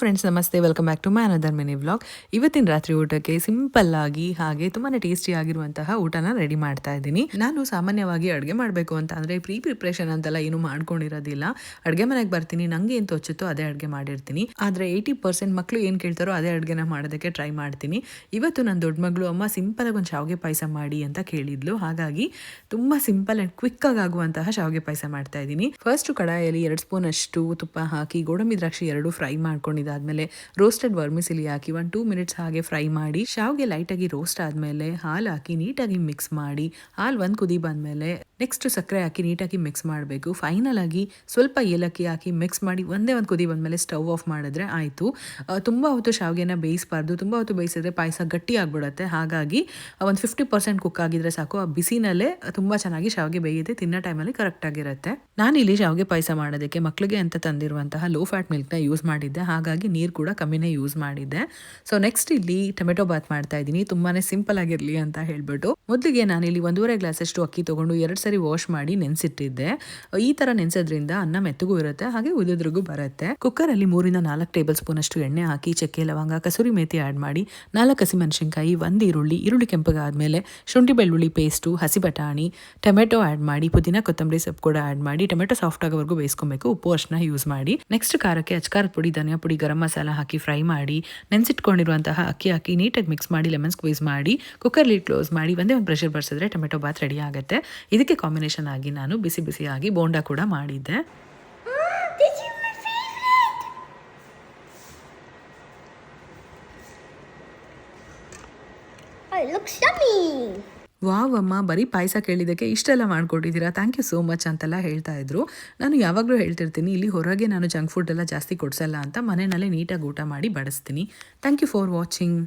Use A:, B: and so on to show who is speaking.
A: Friends ನಮಸ್ತೆ, welcome back to my another mini vlog. ಇವತ್ತಿನ ರಾತ್ರಿ ಊಟಕ್ಕೆ ಸಿಂಪಲ್ ಆಗಿ ಹಾಗೆ ತುಂಬಾನೇ ಟೇಸ್ಟಿ ಆಗಿರುವಂತಹ ಊಟನ ರೆಡಿ ಮಾಡ್ತಾ ಇದ್ದೀನಿ. ನಾನು ಸಾಮಾನ್ಯವಾಗಿ ಅಡುಗೆ ಮಾಡಬೇಕು ಅಂತ ಅಂದರೆ ಪ್ರಿಪ್ರೇಷನ್ ಅಂತೆಲ್ಲ ಏನು ಮಾಡ್ಕೊಂಡಿರೋದಿಲ್ಲ. ಅಡುಗೆ ಮನೆಗೆ ಬರ್ತೀನಿ, ನಂಗೆ ಏನು ತೋಚುತ್ತೋ ಅದೇ ಅಡುಗೆ ಮಾಡಿರ್ತೀನಿ. ಆದರೆ 80% ಮಕ್ಕಳು ಏನು ಕೇಳ್ತಾರೋ ಅದೇ ಅಡುಗೆನ ಮಾಡೋದಕ್ಕೆ ಟ್ರೈ ಮಾಡ್ತೀನಿ. ಇವತ್ತು ನನ್ನ ದೊಡ್ಡ ಮಗಳು ಅಮ್ಮ ಸಿಂಪಲಾಗಿ ಒಂದು ಶಾವಿಗೆ ಪಾಯಸ ಮಾಡಿ ಅಂತ ಕೇಳಿದ್ಲು. ಹಾಗಾಗಿ ತುಂಬ ಸಿಂಪಲ್ ಆ್ಯಂಡ್ ಕ್ವಿಕ್ಕಾಗಿ ಆಗುವಂತಹ ಶಾವಿಗೆ ಪಾಯಸ ಮಾಡ್ತಾ ಇದ್ದೀನಿ. ಫಸ್ಟ್ ಕಡಾಯಲ್ಲಿ 2 ಸ್ಪೂನ್ ಅಷ್ಟು ತುಪ್ಪ ಹಾಕಿ ಗೋಡಂಬಿ ದ್ರಾಕ್ಷಿ 2 ಫ್ರೈ ಮಾಡ್ಕೊಂಡಿದ್ದೀನಿ. ಆದ್ಮೇಲೆ ರೋಸ್ಟೆಡ್ ವರ್ಮಿಸಿಲಿ ಹಾಕಿ 1-2 ಮಿನಿಟ್ಸ್ ಹಾಗೆ ಫ್ರೈ ಮಾಡಿ, ಶಾವ್ಗೆ ಲೈಟಾಗಿ ರೋಸ್ಟ್ ಆದಮೇಲೆ ಹಾಲು ಹಾಕಿ ನೀಟಾಗಿ ಮಿಕ್ಸ್ ಮಾಡಿ, ಹಾಲು 1 ಕುದಿ ಬಂದಮೇಲೆ ನೆಕ್ಸ್ಟ್ ಸಕ್ಕರೆ ಹಾಕಿ ನೀಟಾಗಿ ಮಿಕ್ಸ್ ಮಾಡಬೇಕು. ಫೈನಲ್ ಆಗಿ ಸ್ವಲ್ಪ ಏಲಕ್ಕಿ ಹಾಕಿ ಮಿಕ್ಸ್ ಮಾಡಿ ಒಂದೇ ಒಂದು ಕುದಿ ಬಂದಮೇಲೆ ಸ್ಟವ್ ಆಫ್ ಮಾಡಿದ್ರೆ ಆಯಿತು. ತುಂಬ ಹೊತ್ತು ಶಾವಿಗೆನ ಬೇಯಿಸಬಾರ್ದು, ತುಂಬ ಹೊತ್ತು ಬೇಯಿಸಿದ್ರೆ ಪಾಯಸ ಗಟ್ಟಿ ಆಗಿಬಿಡುತ್ತೆ. ಹಾಗಾಗಿ ಒಂದು 50% ಕುಕ್ ಆಗಿದ್ರೆ ಸಾಕು. ಆ ಬಿಸಿನಲ್ಲೇ ತುಂಬ ಚೆನ್ನಾಗಿ ಶಾವಿಗೆ ಬೇಯುತ್ತೆ, ತಿನ್ನೋ ಟೈಮಲ್ಲಿ ಕರೆಕ್ಟಾಗಿರುತ್ತೆ. ನಾನಿಲ್ಲಿ ಶಾವಿಗೆ ಪಾಯಸ ಮಾಡೋದಕ್ಕೆ ಮಕ್ಕಳಿಗೆ ಅಂತ ತಂದಿರುವಂತಹ ಲೋ ಫ್ಯಾಟ್ ಮಿಲ್ಕ್ನ ಯೂಸ್ ಮಾಡಿದ್ದೆ. ಹಾಗಾಗಿ ನೀರು ಕೂಡ ಕಮ್ಮಿನೇ ಯೂಸ್ ಮಾಡಿದ್ದೆ. ಸೊ ನೆಕ್ಸ್ಟ್ ಇಲ್ಲಿ ಟೊಮೆಟೊ ಬಾತ್ ಮಾಡ್ತಾ ಇದ್ದೀನಿ, ತುಂಬಾ ಸಿಂಪಲ್ ಆಗಿರಲಿ ಅಂತ ಹೇಳ್ಬಿಟ್ಟು. ಮೊದಲಿಗೆ ನಾನಿಲ್ಲಿ 1.5 ಗ್ಲಾಸ್ ಅಷ್ಟು ಅಕ್ಕಿ ತೊಗೊಂಡು 2 ಸರಿ ವಾಶ್ ಮಾಡಿ ನೆನೆಸಿಟ್ಟಿದ್ದೆ. ಈ ಥರ ನೆನೆಸೋದ್ರಿಂದ ಅನ್ನ ಮೆತ್ತಗೂ ಇರುತ್ತೆ, ಹಾಗೆ ಉದುದ್ರಿಗೂ ಬರುತ್ತೆ. ಕುಕ್ಕರಲ್ಲಿ 3-4 ಟೇಬಲ್ ಸ್ಪೂನ್ ಅಷ್ಟು ಎಣ್ಣೆ ಹಾಕಿ ಚಕ್ಕೆ ಲವಂಗ ಕಸೂರಿ ಮೇಥಿ ಆ್ಯಡ್ ಮಾಡಿ, 4 ಹಸಿಮೆಣಸಿನ್ಕಾಯಿ, 1 ಈರುಳ್ಳಿ ಕೆಂಪಗಾದ್ಮೇಲೆ ಶುಂಠಿ ಬೆಳ್ಳುಳ್ಳಿ ಪೇಸ್ಟು, ಹಸಿ ಬಟಾಣಿ, ಟೊಮೆಟೊ ಆ್ಯಡ್ ಮಾಡಿ, ಪುದೀನ ಕೊತ್ತಂಬರಿ ಸೊಪ್ಪು ಕೂಡ ಆ್ಯಡ್ ಮಾಡಿ ಟೊಮೆಟೊ ಸಾಫ್ಟ್ ಆಗೋವರೆಗೂ ಬೇಯಿಸ್ಕೊಬೇಕು. ಉಪ್ಪು ಅಷ್ಟನ್ನ ಯೂಸ್ ಮಾಡಿ. ನೆಕ್ಸ್ಟ್ ಖಾರಕ್ಕೆ ಅಚ್ಕಾರದ ಪುಡಿ, ಧನಿಯಾ ಪುಡಿ, ಗರಂ ಮಸಾಲ ಹಾಕಿ ಫ್ರೈ ಮಾಡಿ, ನೆನೆಸಿಟ್ಕೊಂಡಿರುವಂತಹ ಅಕ್ಕಿ ಹಾಕಿ ನೀಟಾಗಿ ಮಿಕ್ಸ್ ಮಾಡಿ ಲೆಮನ್ ಸ್ಕ್ವೀಸ್ ಮಾಡಿ ಕುಕ್ಕರ್ ಲಿಡ್ ಕ್ಲೋಸ್ ಮಾಡಿ ಒಂದೇ ಒಂದು ಪ್ರೆಷರ್ ಬರ್ಸಿದ್ರೆ ಟೊಮೆಟೊ ಬಾತ್ ರೆಡಿ ಆಗುತ್ತೆ. ಇದಕ್ಕೆ ಕಾಂಬಿನೇಷನ್ ಆಗಿ ನಾನು ಬಿಸಿ ಬಿಸಿಯಾಗಿ ಬೋಂಡಾ ಕೂಡ ಮಾಡಿದ್ದೆ. ವಾವ್ ಅಮ್ಮ, ಬರೀ ಪಾಯಸ ಕೇಳಿದ್ದಕ್ಕೆ ಇಷ್ಟೆಲ್ಲ ಮಾಡ್ಕೊಟ್ಟಿದ್ದೀರಾ, ಥ್ಯಾಂಕ್ ಯು ಸೋ ಮಚ್ ಅಂತೆಲ್ಲ ಹೇಳ್ತಾ ಇದ್ರು. ನಾನು ಯಾವಾಗಲೂ ಹೇಳ್ತಿರ್ತೀನಿ, ಇಲ್ಲಿ ಹೊರಗೆ ನಾನು ಜಂಕ್ ಫುಡ್ ಎಲ್ಲ ಜಾಸ್ತಿ ಕೊಡಿಸಲ್ಲ ಅಂತ, ಮನೆಯಲ್ಲೇ ನೀಟಾಗಿ ಊಟ ಮಾಡಿ ಬಡಿಸ್ತೀನಿ. Thank you for watching.